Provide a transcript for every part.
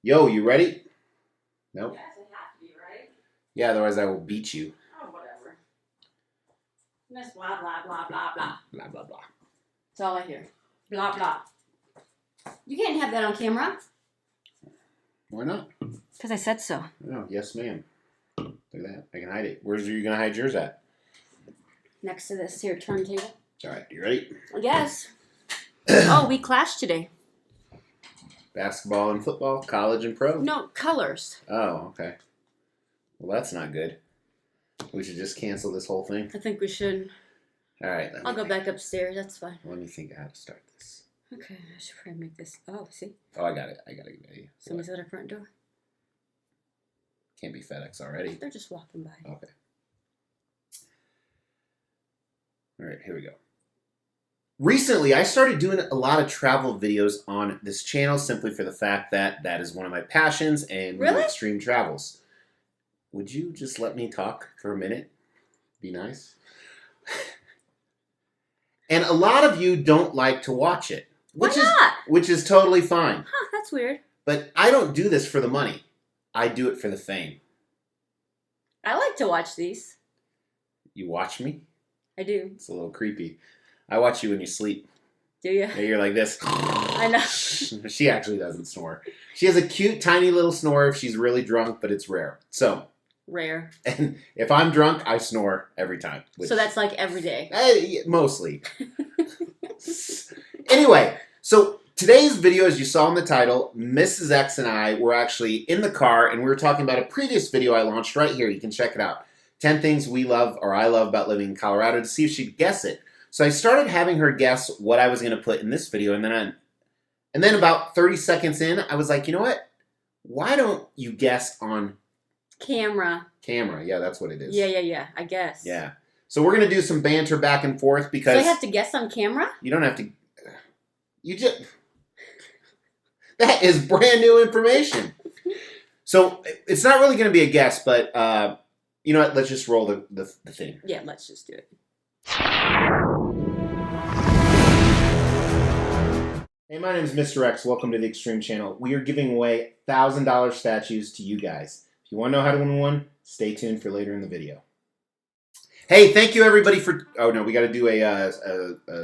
Yo, you ready? Nope. Yes, it has to be, right? Yeah, otherwise I will beat you. Oh, whatever. Miss blah, blah, blah, blah, blah. Blah, blah, blah. That's all I hear. Blah, blah. You can't have that on camera. Why not? Because I said so. Oh, yes, ma'am. Look at that. I can hide it. Where's you going to hide yours at? Next to this here turntable. All right, you ready? Yes. Oh, we clashed today. Basketball and football, college and pro? No, colors. Oh, okay. Well, that's not good. We should just cancel this whole thing. I think we should. All right. I'll go back upstairs. That's fine. Let me think of how to start this. Okay, I should probably make this. Oh, see? Oh, I got it. I got it. Somebody's at our front door. Can't be FedEx already. They're just walking by. Okay. All right, here we go. Recently, I started doing a lot of travel videos on this channel simply for the fact that that is one of my passions and we do Really? extreme travels. Would you just let me talk for a minute? Be nice. And a lot of you don't like to watch it. Why not? Which is totally fine. Huh, that's weird. But I don't do this for the money. I do it for the fame. I like to watch these. You watch me? I do. It's a little creepy. I watch you when you sleep. Do you? Yeah, you're like this. I know. She actually doesn't snore. She has a cute, tiny little snore if she's really drunk, but it's rare. So, Rare. and if I'm drunk, I snore every time. So that's like every day. Mostly. Anyway, so today's video, as you saw in the title, Mrs. X and I were actually in the car, and we were talking about a previous video I launched right here. You can check it out. 10 things we love, or I love about living in Colorado, to see if she'd guess it. So I started having her guess what I was going to put in this video, and then about 30 seconds in, I was like, you know what? Why don't you guess on Camera. camera? Yeah, that's what it is. Yeah. I guess. Yeah. So we're going to do some banter back and forth because... So I have to guess on camera? You don't have to... You just... That is brand new information. So it's not really going to be a guess, but you know what? Let's just roll the thing. Yeah, let's just do it. Hey, my name is Mr. X. Welcome to the Extreme Channel. We are giving away $1,000 statues to you guys. If you want to know how to win one, stay tuned for later in the video. Hey, thank you everybody for... Oh, no, we got to do a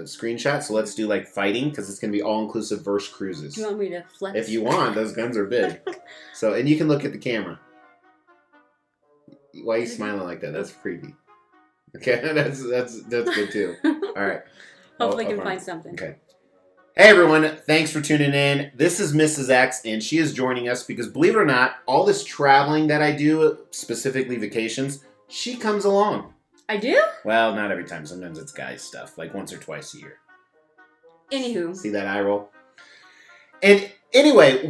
screenshot, so let's do, like, fighting, because it's going to be all-inclusive versus cruises. Do you want me to flex? If you want, those guns are big. So, and you can look at the camera. Why are you smiling like that? That's creepy. Okay, that's good, too. All right. Hopefully you can find something. Okay. Hey everyone, thanks for tuning in. This is Mrs. X, and she is joining us because, believe it or not, all this traveling that I do, specifically vacations, she comes along. I do? Well, not every time. Sometimes it's guys stuff, like once or twice a year. Anywho. See that eye roll? And anyway,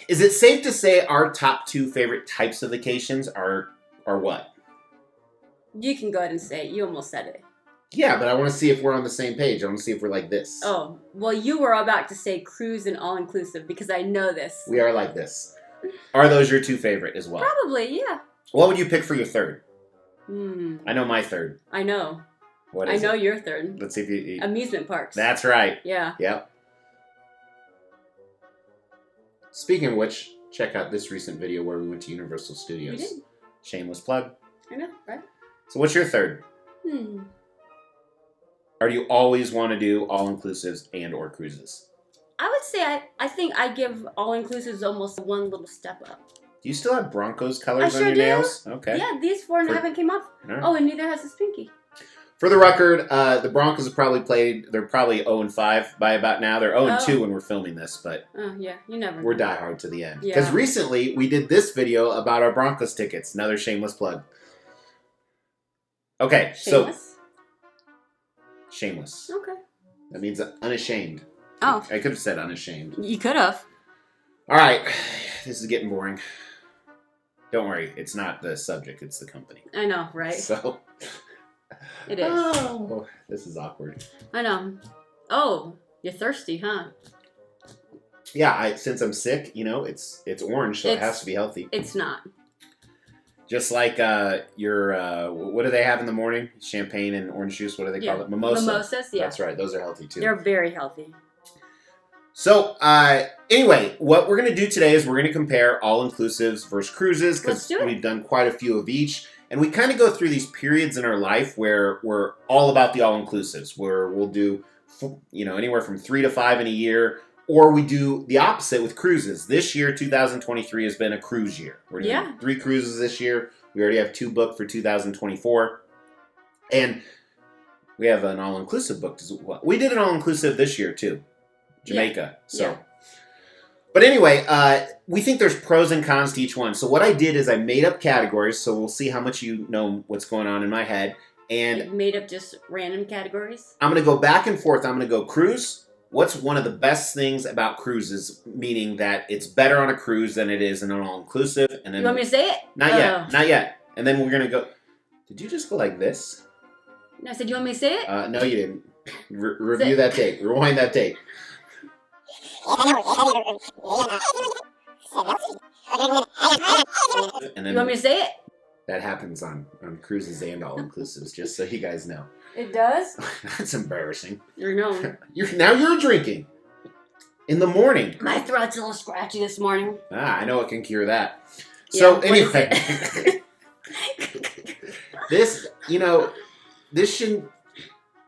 is it safe to say our top 2 favorite types of vacations are what? You can go ahead and say it. You almost said it. Yeah, but I want to see if we're on the same page. I want to see if we're like this. Oh, well, you were about to say cruise and all-inclusive because I know this. We are like this. Are those your 2 favorite as well? Probably, yeah. What would you pick for your third? Hmm. I know my third. I know. What is I know it? your third. Let's see if you... Amusement parks. That's right. Yeah. Yep. Speaking of which, check out this recent video where we went to Universal Studios. You did. Shameless plug. I know, right? So what's your third? Or do you always want to do all-inclusives and or cruises? I would say I think I give all-inclusives almost one little step up. Do you still have Broncos colors I on your sure do. nails? Okay. Yeah, these 4 haven't came off. Right. Oh, and neither has this pinky. For the record, the Broncos have probably played, they're probably 0-5 by about now. They're 0-2 when we're filming this, but oh, yeah, you never know. We're diehard to the end. Yeah. Because recently, we did this video about our Broncos tickets. Another shameless plug. Okay, Shameless? Shameless. Okay. That means unashamed. Oh. I could have said unashamed. You could have. All right, this is getting boring. Don't worry, it's not the subject, it's the company. I know, right? So... It is. Oh, this is awkward. I know. Oh, you're thirsty, huh? Yeah, since I'm sick, you know, it's orange, so it has to be healthy. It's not. Just like your, what do they have in the morning? Champagne and orange juice, what do they call it? Mimosa. Mimosas, yeah. That's right, those are healthy too. They're very healthy. So, anyway, what we're going to do today is we're going to compare all-inclusives versus cruises because we've done quite a few of each. And we kind of go through these periods in our life where we're all about the all-inclusives, where we'll do, anywhere from 3 to 5 in a year, or we do the opposite with cruises. This year, 2023, has been a cruise year. We're doing 3 cruises this year. We already have 2 booked for 2024. And we have an all-inclusive booked as well. We did an all-inclusive this year, too. Jamaica. But anyway, we think there's pros and cons to each one. So what I did is I made up categories, so we'll see how much you know what's going on in my head. And you made up just random categories? I'm going to go back and forth. I'm going to go cruise. What's one of the best things about cruises, meaning that it's better on a cruise than it is in an all-inclusive? And then you want me to say it? Not yet. Not yet. And then we're going to go... Did you just go like this? No, I said, you want me to say it? No, you didn't. Review that tape. Rewind that tape. And then you want me to say it? That happens on cruises and all-inclusives, just so you guys know. It does? That's embarrassing. You know. Now you're drinking. In the morning. My throat's a little scratchy this morning. I know it can cure that. So anyway. This shouldn't...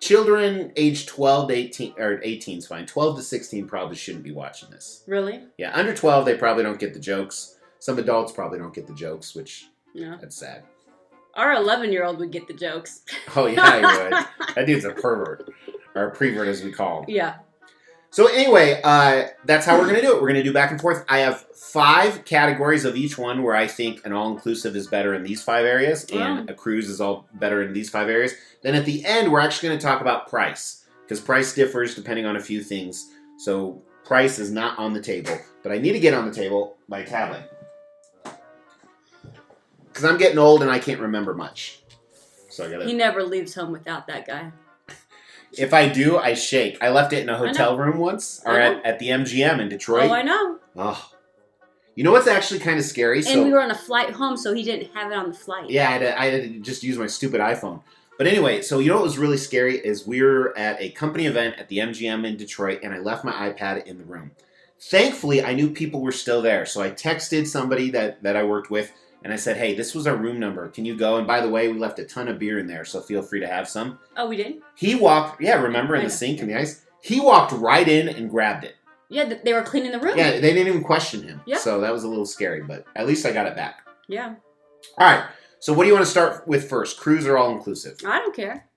Children age 12 to 18, or 18 is fine. 12 to 16 probably shouldn't be watching this. Really? Yeah, under 12, they probably don't get the jokes. Some adults probably don't get the jokes, which, that's sad. Our 11-year-old would get the jokes. Oh, yeah, he would. That dude's a pervert. Or a prevert, as we call him. Yeah. So anyway, that's how we're going to do it. We're going to do back and forth. I have 5 categories of each one where I think an all-inclusive is better in these 5 areas and a cruise is all better in these 5 areas. Then at the end, we're actually going to talk about price because price differs depending on a few things. So price is not on the table, but I need to get on the table by tablet because I'm getting old and I can't remember much. So I got to... He never leaves home without that guy. If I do, I shake. I left it in a hotel room once, or at the MGM in Detroit. Oh, I know. Oh. You know what's actually kind of scary? And we were on a flight home, so he didn't have it on the flight. Yeah, I had to just use my stupid iPhone. But anyway, so you know what was really scary is we were at a company event at the MGM in Detroit, and I left my iPad in the room. Thankfully, I knew people were still there, so I texted somebody that I worked with, and I said, hey, this was our room number. Can you go? And by the way, we left a ton of beer in there, so feel free to have some. Oh, we did? He walked, remember in the sink and the ice? He walked right in and grabbed it. Yeah, they were cleaning the room. Yeah, they didn't even question him. Yeah. So that was a little scary, but at least I got it back. Yeah. All right, so what do you want to start with first? Cruise or all-inclusive? I don't care.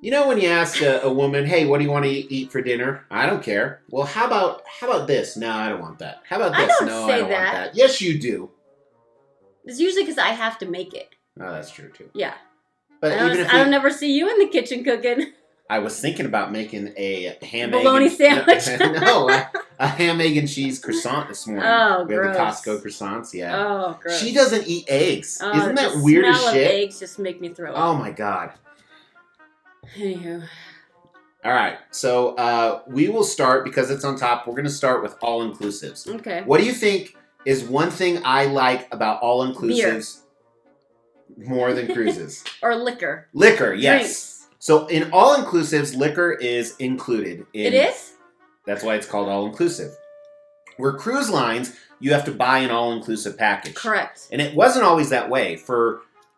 You know when you ask a woman, hey, what do you want to eat for dinner? I don't care. Well, how about this? No, I don't want that. How about this? No, I don't want that. Yes, you do. It's usually because I have to make it. Oh, that's true, too. Yeah. But I don't never see you in the kitchen cooking. I was thinking about making a bologna sandwich. No, a ham, egg, and cheese croissant this morning. Oh, we gross. have the Costco croissants, yeah. Oh, gross. She doesn't eat eggs. Oh, isn't that weird as shit? The smell of eggs just make me throw up. Oh, my God. Anywho. All right, so we will start, because it's on top, we're going to start with all-inclusives. Okay. What do you think is one thing I like about all-inclusives more than cruises? Or liquor. Liquor, yes. Drinks. So in all-inclusives, liquor is included. It is? That's why it's called all-inclusive. Where cruise lines, you have to buy an all-inclusive package. Correct. And it wasn't always that way.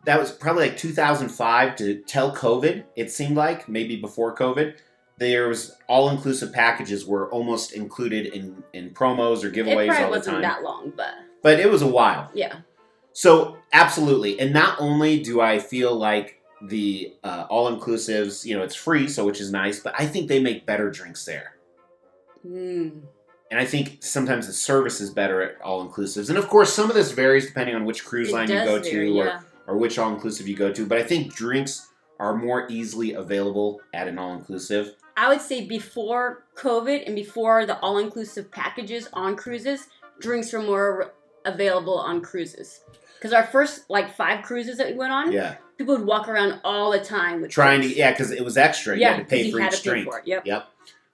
That was probably like 2005 to till COVID, it seemed like, maybe before COVID. There was all-inclusive packages were almost included in promos or giveaways all the time. It probably wasn't that long, but... But it was a while. Yeah. So, absolutely. And not only do I feel like the all-inclusives, it's free, so which is nice, but I think they make better drinks there. Mm. And I think sometimes the service is better at all-inclusives. And, of course, some of this varies depending on which cruise line you go to or which all-inclusive you go to. But I think drinks are more easily available at an all-inclusive. I would say before COVID and before the all-inclusive packages on cruises, drinks were more available on cruises. Because our first, 5 cruises that we went on, people would walk around all the time with drinks. Because it was extra. You had to pay for each drink. Yep.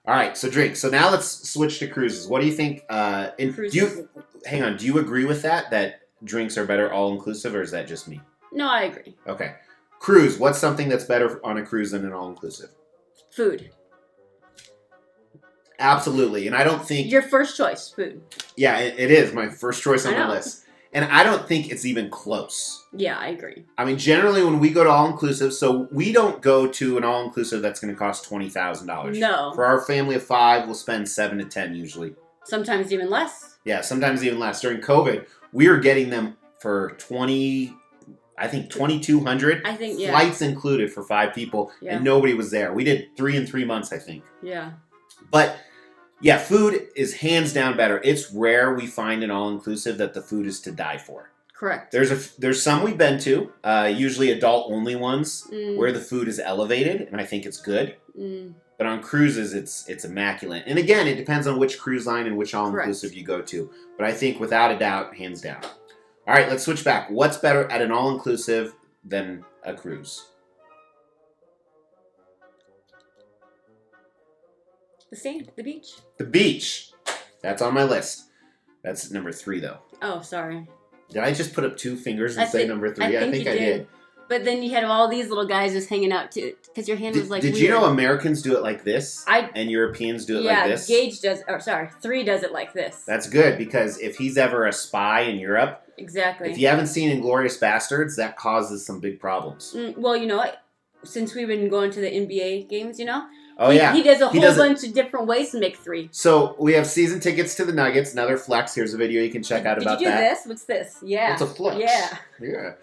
All right, so drinks. So now let's switch to cruises. What do you think? Hang on. Do you agree with that drinks are better all-inclusive, or is that just me? No, I agree. Okay. Cruise. What's something that's better on a cruise than an all-inclusive? Food. Absolutely. And I don't think... Your first choice, food. Yeah, it is my first choice on my list. And I don't think it's even close. Yeah, I agree. I mean, generally when we go to all-inclusive, so we don't go to an all-inclusive that's going to cost $20,000. No. For our family of 5, we'll spend 7 to 10 usually. Sometimes even less. Yeah, sometimes even less. During COVID, we were getting them for $2,200. I think, yeah. Flights included for 5 people, and nobody was there. We did 3 in 3 months, I think. Yeah. But, yeah, food is hands down better. It's rare we find an all-inclusive that the food is to die for. Correct. There's some we've been to, usually adult-only ones, where the food is elevated, and I think it's good. But on cruises, it's immaculate. And again, it depends on which cruise line and which all-inclusive you go to. But I think, without a doubt, hands down. All right, let's switch back. What's better at an all-inclusive than a cruise? The sand, the beach. The beach. That's on my list. That's number 3, though. Oh, sorry. Did I just put up 2 fingers and say number 3? I think I did. But then you had all these little guys just hanging out too, because your hand was like Did weird. you know Americans do it like this? And Europeans do it like this? Yeah, Gage does, 3 does it like this. That's good, because if he's ever a spy in Europe... Exactly. If you haven't seen Inglourious Bastards, that causes some big problems. Well, you know, since we've been going to the NBA games, you know... Oh, yeah. He does a whole bunch of different ways to make 3. So, we have season tickets to the Nuggets. Another flex. Here's a video you can check out about that. Did you do this? What's this? Yeah. It's a flex. Yeah. Yeah.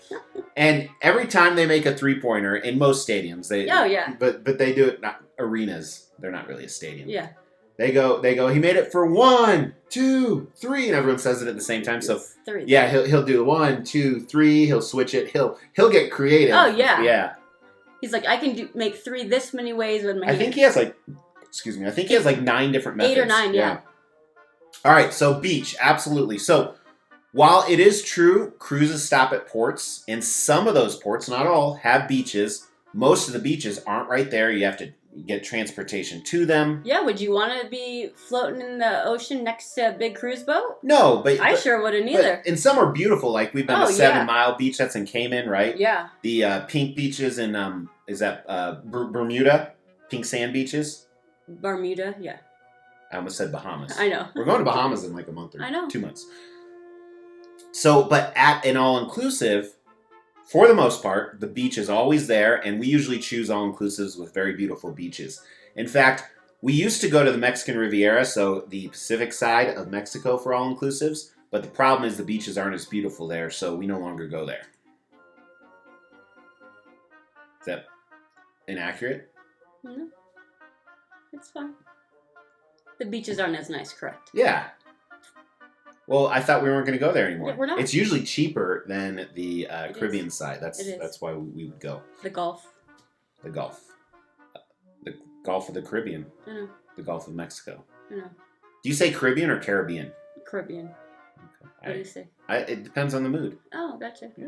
And every time they make a 3-pointer, in most stadiums, they... Oh, yeah. But they do it, not arenas. They're not really a stadium. Yeah. They go, he made it for 1, 2, 3, and everyone says it at the same time. So, 3. Yeah, he'll do 1, 2, 3, he'll switch it, he'll get creative. Oh, yeah. Yeah. He's like, I can make 3 this many ways with my hand. I think he has like 9 different methods. 8 or 9, yeah. All right, so beach, absolutely. So while it is true, cruises stop at ports, and some of those ports, not all, have beaches. Most of the beaches aren't right there. You have to get transportation to them. Yeah, would you want to be floating in the ocean next to a big cruise boat? No, but... I sure wouldn't either. And some are beautiful. Like, we've been to 7 Mile Beach. That's in Cayman, right? Yeah. The pink beaches in, is that Bermuda? Pink sand beaches? Bermuda, yeah. I almost said Bahamas. I know. We're going to Bahamas in like a month or 2 months. So, but at an all-inclusive... For the most part, the beach is always there, and we usually choose all-inclusives with very beautiful beaches. In fact, we used to go to the Mexican Riviera, so the Pacific side of Mexico for all-inclusives, but the problem is the beaches aren't as beautiful there, so we no longer go there. Is that inaccurate? No. It's fine. The beaches aren't as nice, correct? Yeah. Well, I thought we weren't going to go there anymore. Yeah, we're not. It's usually cheaper than the Caribbean side. That's why we would go. The Gulf. The Gulf. The Gulf of the Caribbean. I know. The Gulf of Mexico. I know. Do you say Caribbean or Caribbean? Caribbean. Okay. What do you say? It depends on the mood. Oh, gotcha. Yeah.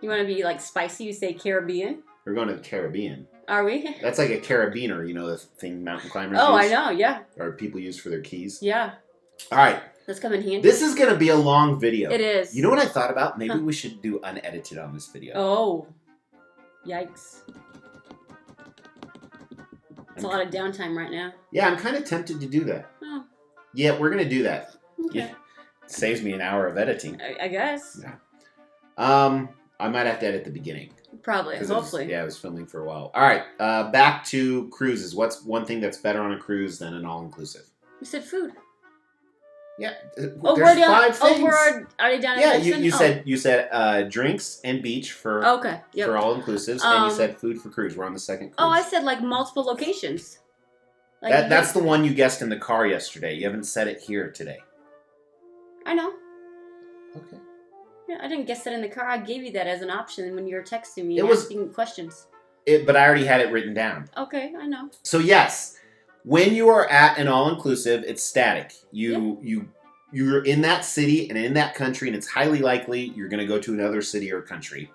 You want to be like spicy? You say Caribbean? We're going to the Caribbean. Are we? That's like a carabiner, you know, the thing mountain climbers use. I know, yeah. Or people use for their keys. Yeah. All right. Let's come in handy. This is going to be a long video. It is. You know what I thought about? Maybe we should do unedited on this video. Oh. Yikes. It's a lot of downtime right now. Yeah, I'm kind of tempted to do that. Oh. Yeah, we're going to do that. Okay. Yeah. It saves me an hour of editing. I guess. Yeah. I might have to edit the beginning. Probably, hopefully. I was filming for a while. All right, back to cruises. What's one thing that's better on a cruise than an all-inclusive? You said food. Yeah, there's 5 things. We're already down in Henderson? You said drinks and beach for for all-inclusives, and you said food for cruise. We're on the second cruise. Oh, I said like multiple locations. Like that's the one you guessed in the car yesterday. You haven't said it here today. I know. Okay. Yeah, I didn't guess that in the car. I gave you that as an option when you were texting me asking questions. But I already had it written down. Okay, I know. So yes, when you are at an all-inclusive, it's static. You're in that city and in that country, and it's highly likely you're going to go to another city or country.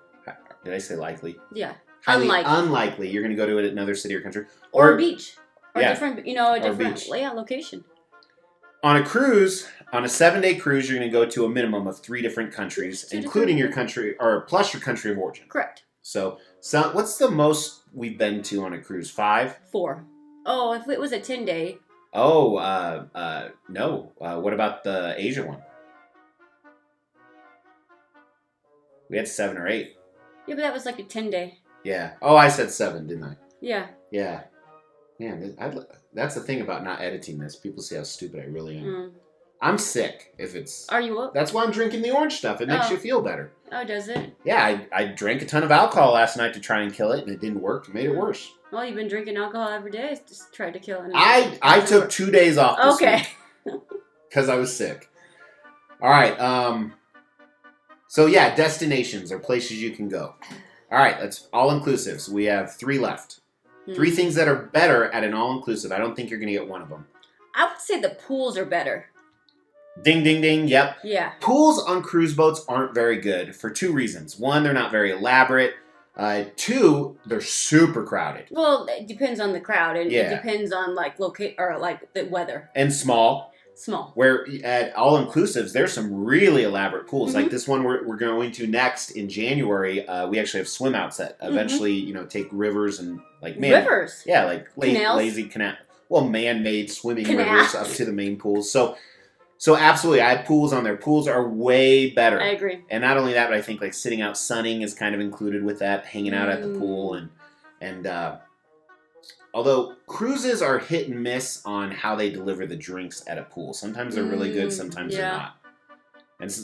Did I say likely? Yeah. Highly unlikely you're going to go to another city or country. Or a beach. Or a different layout location. On a cruise, on a 7-day cruise, you're going to go to a minimum of 3 different countries, including your country, or plus your country of origin. Correct. So what's the most we've been to on a cruise? 5? 4. Oh, if it was a 10-day. Oh, no. What about the Asia one? We had 7 or 8. Yeah, but that was like a 10-day. Yeah. Oh, I said 7, didn't I? Yeah. Yeah. Man, that's the thing about not editing this. People see how stupid I really am. Mm. I'm sick if it's... Are you what? That's why I'm drinking the orange stuff. It makes you feel better. Oh, does it? Yeah, I drank a ton of alcohol last night to try and kill it, and it didn't work. It made it worse. Well, you've been drinking alcohol every day. Just tried to kill it. I took 2 days off this week. Because I was sick. All right. So, yeah, destinations or places you can go. All right, that's all-inclusives. We have 3 left. 3 things that are better at an all-inclusive. I don't think you're going to get one of them. I would say the pools are better. Ding, ding, ding. Yep. Yeah. Pools on cruise boats aren't very good for 2 reasons. 1, they're not very elaborate. 2, they're super crowded. Well, it depends on the crowd. And it depends on like the weather. And small. Where at all inclusives, there's some really elaborate pools. Mm-hmm. Like this one we're going to next in January. We actually have swim outs that eventually take rivers and rivers. Yeah, like lazy canal. Well, man-made swimming rivers up to the main pools. So absolutely, I have pools on there. Pools are way better. I agree. And not only that, but I think like sitting out sunning is kind of included with that, hanging out at the pool and although cruises are hit and miss on how they deliver the drinks at a pool. Sometimes they're really good, sometimes they're not. And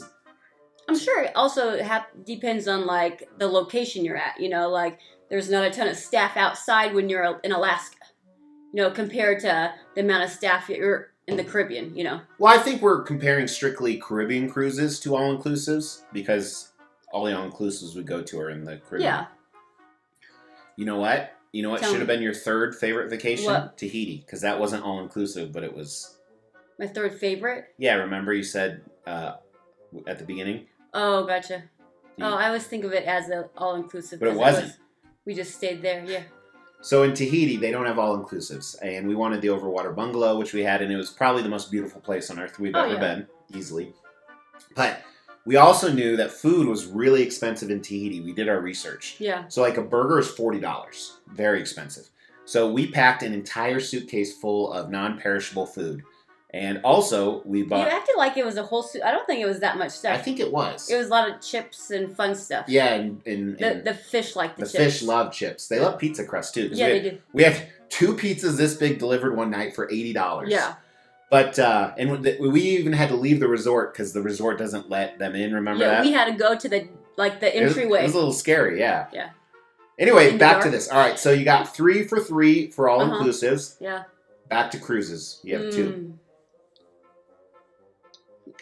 I'm sure it also depends on like the location you're at. Like there's not a ton of staff outside when you're in Alaska. Compared to the amount of staff you're in the Caribbean, Well, I think we're comparing strictly Caribbean cruises to all-inclusives because all the all-inclusives we go to are in the Caribbean. Yeah. You know what? Should have been your 3rd favorite vacation? What? Tahiti, because that wasn't all-inclusive, but it was... My 3rd favorite? Yeah, remember you said at the beginning? Oh, gotcha. I always think of it as an all-inclusive. But it wasn't. We just stayed there, yeah. So in Tahiti, they don't have all-inclusives, and we wanted the overwater bungalow, which we had, and it was probably the most beautiful place on earth we've ever been, easily. But we also knew that food was really expensive in Tahiti. We did our research. Yeah. So like a burger is $40, very expensive. So we packed an entire suitcase full of non-perishable food. And also, we bought... You acted like it was a whole suit. I don't think it was that much stuff. I think it was. It was a lot of chips and fun stuff. Yeah, and the fish like the chips. The fish love chips. They love pizza crust, too. Yeah, they do. We had 2 pizzas this big delivered one night for $80. Yeah. But, and we even had to leave the resort because the resort doesn't let them in, remember that? Yeah, we had to go to the entryway. It was a little scary, yeah. Yeah. Anyway, back to this. All right, so you got 3 for 3 for all-inclusives. Yeah. Back to cruises. You have 2.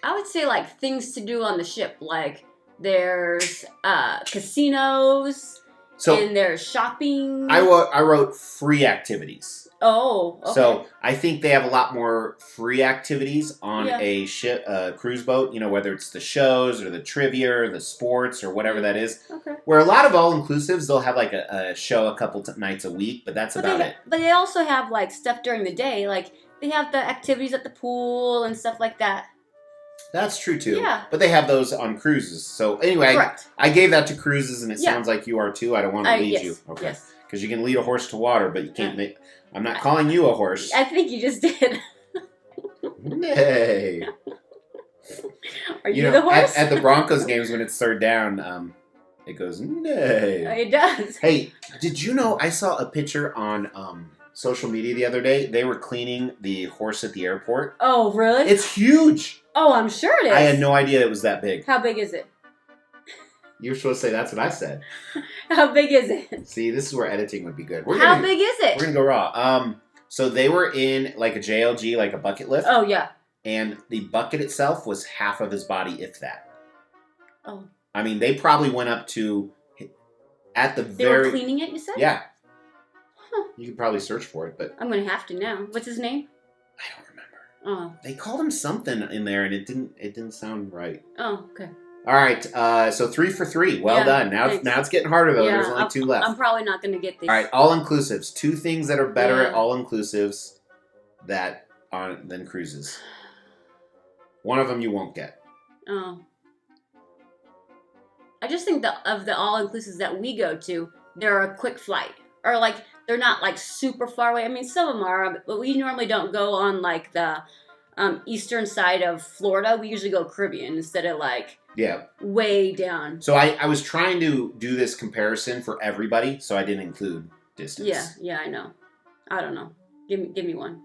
I would say like things to do on the ship, like there's casinos, and there's shopping. I wrote free activities. Oh, okay. So I think they have a lot more free activities on a ship, cruise boat. Whether it's the shows or the trivia or the sports or whatever that is. Okay. Where a lot of all-inclusives, they'll have like a show a couple nights a week, but that's about it. But they also have like stuff during the day, like they have the activities at the pool and stuff like that. That's true, too. Yeah. But they have those on cruises. So, anyway, I gave that to cruises, and it sounds like you are, too. I don't want to lead you. Okay. Yes. Because you can lead a horse to water, but you can't make... I'm not calling you a horse. I think you just did. Nay. Are you the horse? At the Broncos games, when it's 3rd down, it goes, nay. It does. Hey, did you know I saw a picture on... social media the other day? They were cleaning the horse at the airport. Oh, really? It's huge. Oh, I'm sure it is. I had no idea it was that big. How big is it? You were supposed to say that's what I said. How big is it? See, this is where editing would be good. How big is it? We're going to go raw. So they were in like a JLG, like a bucket lift. Oh, yeah. And the bucket itself was half of his body, if that. Oh. I mean, they probably went up to at the They were cleaning it, you said? Yeah. Huh. You could probably search for it, but... I'm going to have to now. What's his name? I don't remember. Oh. They called him something in there, and it didn't sound right. Oh, okay. All right, so 3 for 3. Well done. Now it's getting harder, though. There's only 2 left. I'm probably not going to get these. All right, all-inclusives. 2 things that are better at all-inclusives than cruises. One of them you won't get. Oh. I just think of the all-inclusives that we go to, they're a quick flight. Or like they're not like super far away. I mean, some of them are, but we normally don't go on like the eastern side of Florida. We usually go Caribbean instead of like way down. So I was trying to do this comparison for everybody, so I didn't include distance. Yeah, I know. I don't know. Give me one.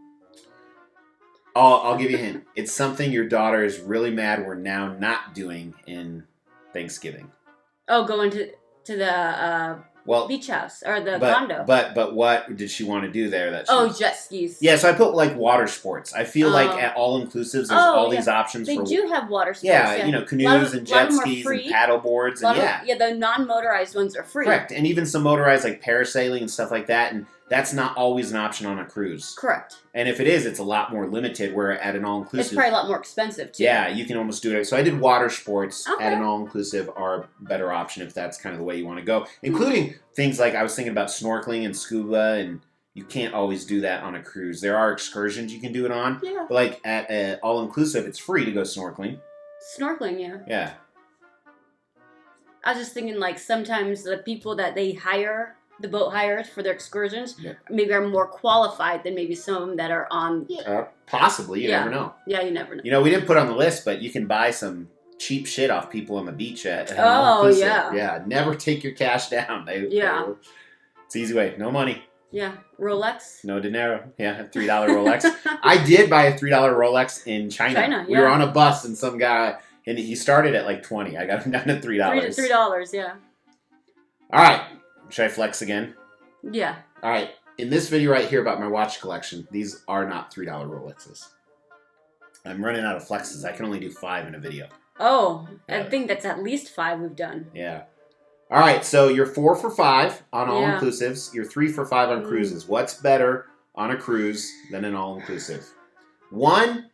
I'll give you a hint. It's something your daughter is really mad we're now not doing in Thanksgiving. Oh, going to the beach house or the condo. But what did she want to do there? Jet skis. Yeah, so I put like water sports. I feel like at all inclusives, there's all these options. They do have water sports. Yeah, canoes and jet skis and paddle boards. The non-motorized ones are free. Correct, and even some motorized like parasailing and stuff like that. And that's not always an option on a cruise. Correct. And if it is, it's a lot more limited, where at an all-inclusive... It's probably a lot more expensive, too. Yeah, you can almost do it. So I did water sports at an all-inclusive are a better option if that's kind of the way you want to go. Including things like, I was thinking about snorkeling and scuba, and you can't always do that on a cruise. There are excursions you can do it on. Yeah. But like at all-inclusive, it's free to go snorkeling. Snorkeling, yeah. Yeah. I was just thinking, like, sometimes the people that they hire... The boat hires for their excursions maybe are more qualified than maybe some of them that are on... Possibly. You never know. Yeah, you never know. We didn't put on the list, but you can buy some cheap shit off people on the beach at yeah. Yeah, never take your cash down. It's the easy way. No money. Yeah. Rolex? No dinero. Yeah, $3 Rolex. I did buy a $3 Rolex in China. We were on a bus and some guy... And he started at like $20. I got him down to $3. $3, yeah. All right. Should I flex again? Yeah. All right. In this video right here about my watch collection, these are not $3 Rolexes. I'm running out of flexes. I can only do 5 in a video. Oh, I think that's at least 5 we've done. Yeah. All right. So you're 4 for 5 on all-inclusives. You're 3 for 5 on cruises. What's better on a cruise than an all-inclusive? One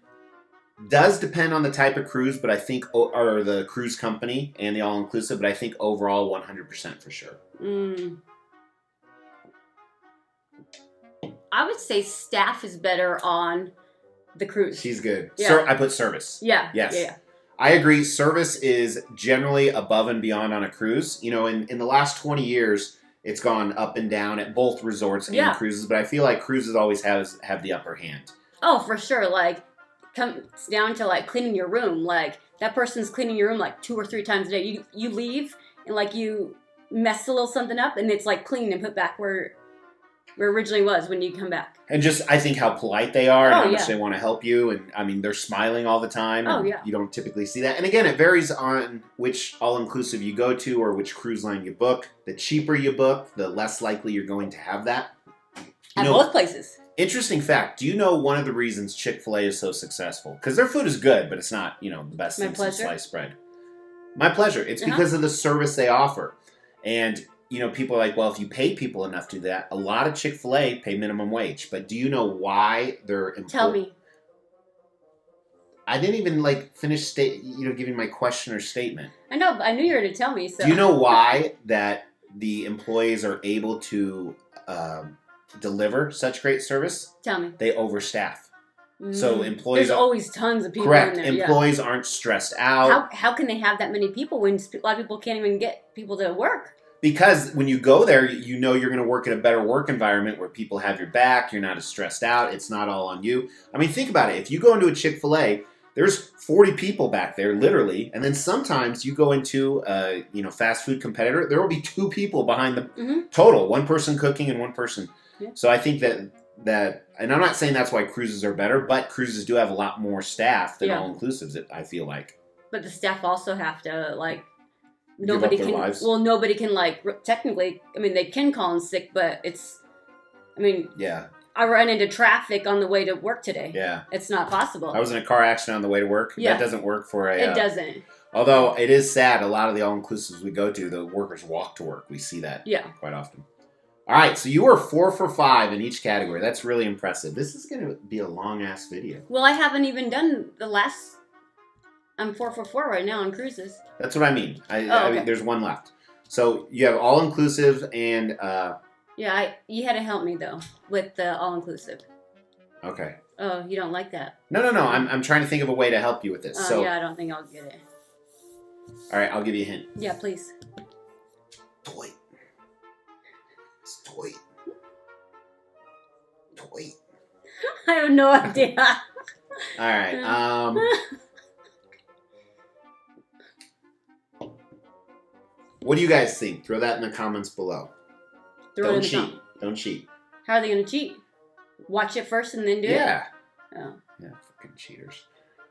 does depend on the type of cruise, but I think, or the cruise company and the all-inclusive, but I think overall 100% for sure. I would say staff is better on the cruise. She's good. Yeah. I put service. Yeah. Yes. Yeah. I agree. Service is generally above and beyond on a cruise. In the last 20 years, it's gone up and down at both resorts and cruises, but I feel like cruises always have the upper hand. Oh, for sure. Like, comes down to like cleaning your room. Like, that person's cleaning your room like 2 or 3 times a day. You leave and like you mess a little something up and it's like cleaned and put back where it originally was when you come back. And just I think how polite they are and how much they want to help you, and I mean they're smiling all the time. You don't typically see that. And again, it varies on which all-inclusive you go to or which cruise line you book. The cheaper you book, the less likely you're going to have that. At both places. Interesting fact. Do you know one of the reasons Chick-fil-A is so successful? Because their food is good, but it's not, the best thing since sliced bread. My pleasure. It's because of the service they offer. And, people are like, well, if you pay people enough to do that, a lot of Chick-fil-A pay minimum wage. But do you know why they're... Tell me. I didn't even, finish giving my question or statement. I know, but I knew you were going to tell me, so... Do you know why that the employees are able to... deliver such great service? Tell me. They overstaff. So employees... There's always tons of people correct. in there. Employees aren't stressed out. How can they have that many people when a lot of people can't even get people to work? Because when you go there, you know you're going to work in a better work environment where people have your back, you're not as stressed out, it's not all on you. I mean, think about it. If you go into a Chick-fil-A, there's 40 people back there, literally, and then sometimes you go into a fast food competitor, there will be 2 people behind the total, 1 person cooking and 1 person... Yeah. So I think that, and I'm not saying that's why cruises are better, but cruises do have a lot more staff than all-inclusives, I feel like. But the staff also have to, nobody can, lives. Well, nobody can, technically, I mean, they can call in sick, but yeah. I ran into traffic on the way to work today. Yeah. It's not possible. I was in a car accident on the way to work. Yeah. That doesn't work for a... It doesn't. Although it is sad, a lot of the all-inclusives we go to, the workers walk to work. We see that quite often. All right, so you were 4 for 5 in each category. That's really impressive. This is going to be a long-ass video. Well, I haven't even done the last... I'm 4 for 4 right now on cruises. That's what I mean. I mean, there's 1 left. So you have all-inclusive and... Yeah, you had to help me, though, with the all-inclusive. Okay. Oh, you don't like that? No. I'm trying to think of a way to help you with this. Yeah, I don't think I'll get it. All right, I'll give you a hint. Yeah, please. Toy. It's toy. Wait. I have no idea. All right. What do you guys think? Throw that in the comments below. Don't cheat. Don't cheat. How are they going to cheat? Watch it first and then do it? Yeah. Oh. Yeah, fucking cheaters.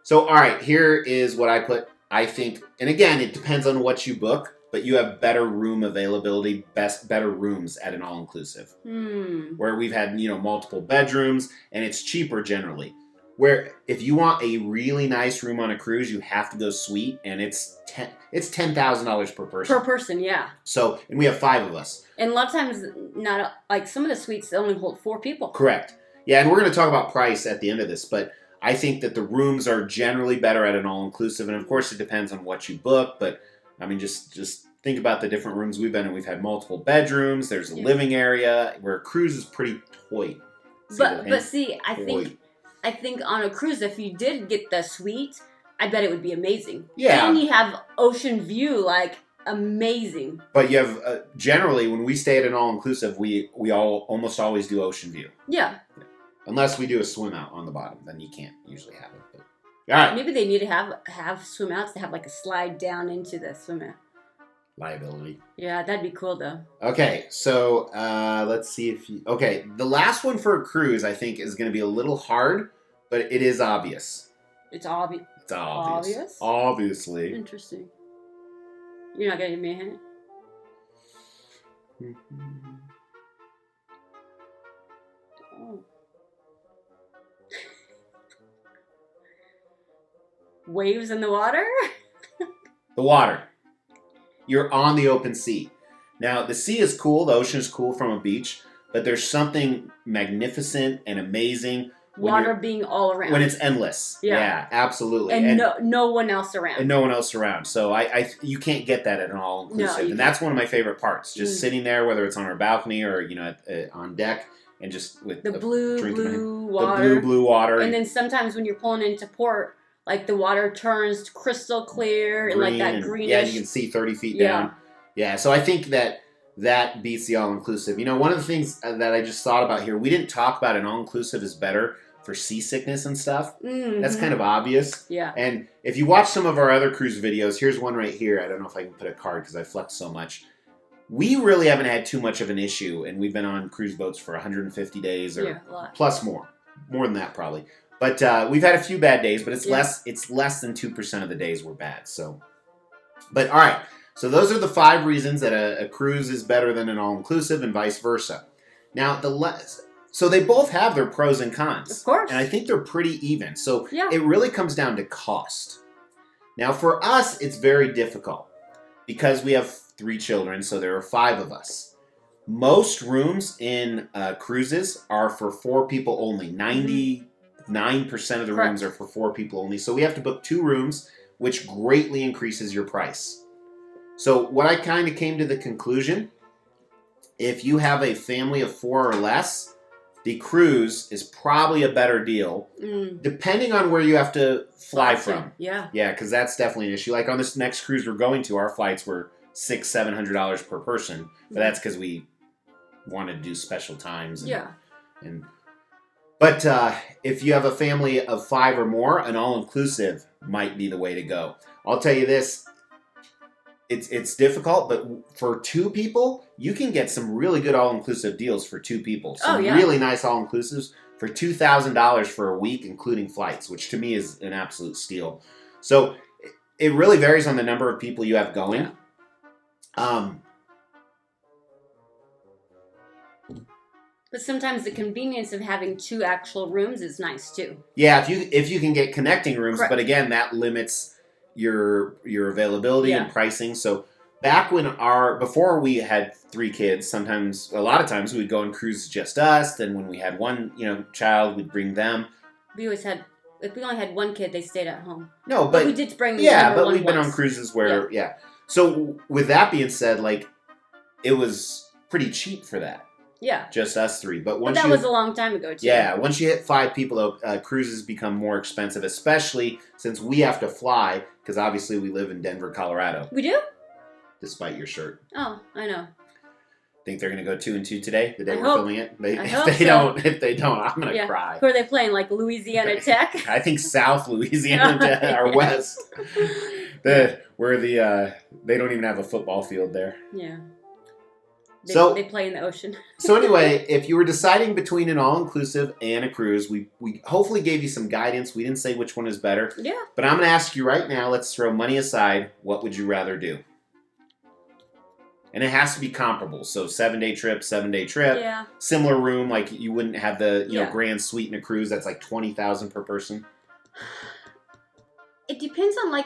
So, all right, here is what I put. I think, and again, it depends on what you book, but you have better room availability, better rooms at an all-inclusive. Where we've had, multiple bedrooms, and it's cheaper generally. Where if you want a really nice room on a cruise, you have to go suite, and it's $10,000 per person. Per person, yeah. So, and we have 5 of us. And a lot of times, some of the suites only hold 4 people. Correct. Yeah, and we're going to talk about price at the end of this, but I think that the rooms are generally better at an all-inclusive, and of course it depends on what you book, but I mean, just think about the different rooms we've been in. We've had multiple bedrooms, there's a living area, where a cruise is pretty toy. But see, I think on a cruise, if you did get the suite, I bet it would be amazing. Yeah. And you have ocean view, amazing. But you have, generally, when we stay at an all-inclusive, we almost always do ocean view. Yeah. Unless we do a swim out on the bottom, then you can't usually have it. But, all right. Maybe they need to have swim outs to have a slide down into the swim out. Liability. Yeah, that'd be cool though. Okay, so let's see if you... Okay, the last one for a cruise, I think, is going to be a little hard, but it is obvious. It's obvious. It's obvious. Obvious? Obviously. Interesting. You're not going to give me a hint? Oh. Waves in the water? The water. You're on the open sea. Now, the sea is cool. The ocean is cool from a beach. But there's something magnificent and amazing. Water being all around. When it's endless. Yeah, absolutely. And no one else around. And no one else around. So you can't get that at an all-inclusive. And that's one of my favorite parts. Just sitting there, whether it's on our balcony or, on deck. And just with the blue water. The blue water. And then sometimes when you're pulling into port, the water turns crystal clear and that greenish. Yeah, you can see 30 feet down. Yeah, so I think that beats the all-inclusive. One of the things that I just thought about here, we didn't talk about an all-inclusive is better for seasickness and stuff. Mm-hmm. That's kind of obvious. Yeah. And if you watch some of our other cruise videos, here's one right here. I don't know if I can put a card because I flex so much. We really haven't had too much of an issue, and we've been on cruise boats for 150 days or plus more than that probably. But we've had a few bad days, but it's less than 2% of the days were bad. So, but all right. So those are the 5 reasons that a cruise is better than an all-inclusive and vice versa. Now, so they both have their pros and cons. Of course. And I think they're pretty even. So it really comes down to cost. Now, for us, it's very difficult because we have 3 children, so there are 5 of us. Most rooms in cruises are for 4 people only. 99% of the rooms are for 4 people only. So we have to book 2 rooms, which greatly increases your price. So what I kind of came to the conclusion, if you have a family of 4 or less, the cruise is probably a better deal, depending on where you have to fly from. Yeah. Yeah, because that's definitely an issue. Like on this next cruise we're going to, our flights were $600-$700 per person, but that's because we wanted to do special times. But if you have a family of 5 or more, an all-inclusive might be the way to go. I'll tell you this. It's difficult, but for 2 people, you can get some really good all-inclusive deals for 2 people. Some really nice all-inclusives for $2,000 for a week, including flights, which to me is an absolute steal. So it really varies on the number of people you have going. But sometimes the convenience of having 2 actual rooms is nice too. Yeah, if you can get connecting rooms, but again, that limits your availability and pricing. So back before we had 3 kids, a lot of times we'd go on cruises just us. Then when we had one, child, we'd bring them. We always had, if we only had 1 kid, they stayed at home. No, but we did bring but we've been on cruises where So with that being said, it was pretty cheap for that. Yeah. Just us 3. But that was a long time ago, too. Yeah. Once you hit 5 people, though, cruises become more expensive, especially since we have to fly, because obviously we live in Denver, Colorado. We do? Despite your shirt. Oh, I know. Think they're going to go 2-2 today, the day we're hope. filming it? If they don't, I'm going to cry. Who are they playing? Like Louisiana Tech? I think South Louisiana or West. They don't even have a football field there. Yeah. They play in the ocean. So anyway, if you were deciding between an all-inclusive and a cruise, we hopefully gave you some guidance. We didn't say which one is better. Yeah. But I'm going to ask you right now, let's throw money aside. What would you rather do? And it has to be comparable. So 7-day trip. Yeah. Similar room, like you wouldn't have the grand suite in a cruise that's like $20,000 per person. It depends on like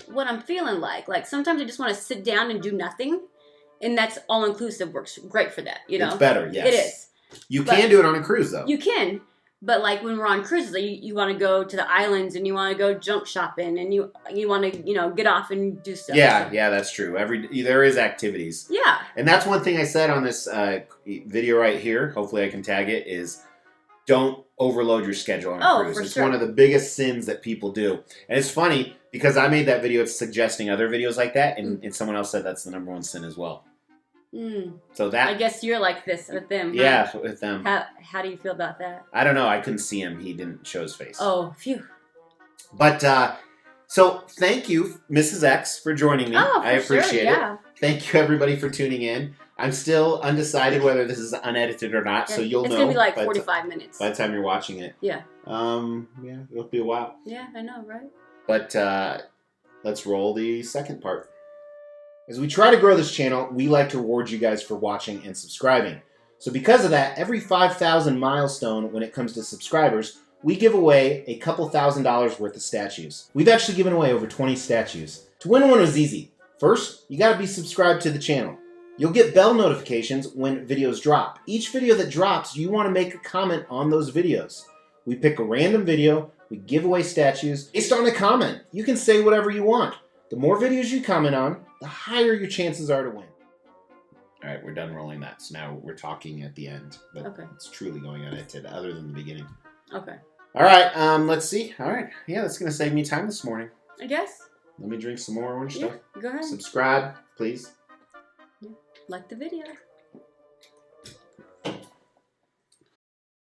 what I'm feeling like. Like sometimes I just want to sit down and do nothing, and that's all inclusive works great for that. It's better, yes. It is. You can do it on a cruise though. You can. But like when we're on cruises, you want to go to the islands and you want to go junk shopping and you want to get off and do stuff. Yeah, that's true. There is activities. Yeah. And that's one thing I said on this video right here. Hopefully I can tag it. Is don't overload your schedule on a cruise. It's one of the biggest sins that people do. And it's funny because I made that video suggesting other videos like that, and someone else said that's the #1 sin as well. So that, I guess you're like this with them. Yeah, huh? with them. How do you feel about that? I don't know. I couldn't see him. He didn't show his face. Oh, phew. But so thank you, Mrs. X, for joining me. Oh, I appreciate it. Thank you, everybody, for tuning in. I'm still undecided whether this is unedited or not, so you'll know. It's gonna be like 45 minutes by the time you're watching it. Yeah. It'll be a while. Yeah, I know, right? But let's roll the second part. As we try to grow this channel, we like to reward you guys for watching and subscribing. So because of that, every 5,000 milestone when it comes to subscribers, we give away a couple $1,000s worth of statues. We've actually given away over 20 statues. To win one was easy. First, you gotta be subscribed to the channel. You'll get bell notifications when videos drop. Each video that drops, you want to make a comment on those videos. We pick a random video, we give away statues based on a comment. You can say whatever you want. The more videos you comment on, the higher your chances are to win. All right, we're done rolling that. So now we're talking at the end, but it's truly going unedited other than the beginning. Okay. All right, let's see. All right, yeah, that's going to save me time this morning. I guess. Let me drink some more orange stuff. Go ahead. Subscribe, please. Like the video.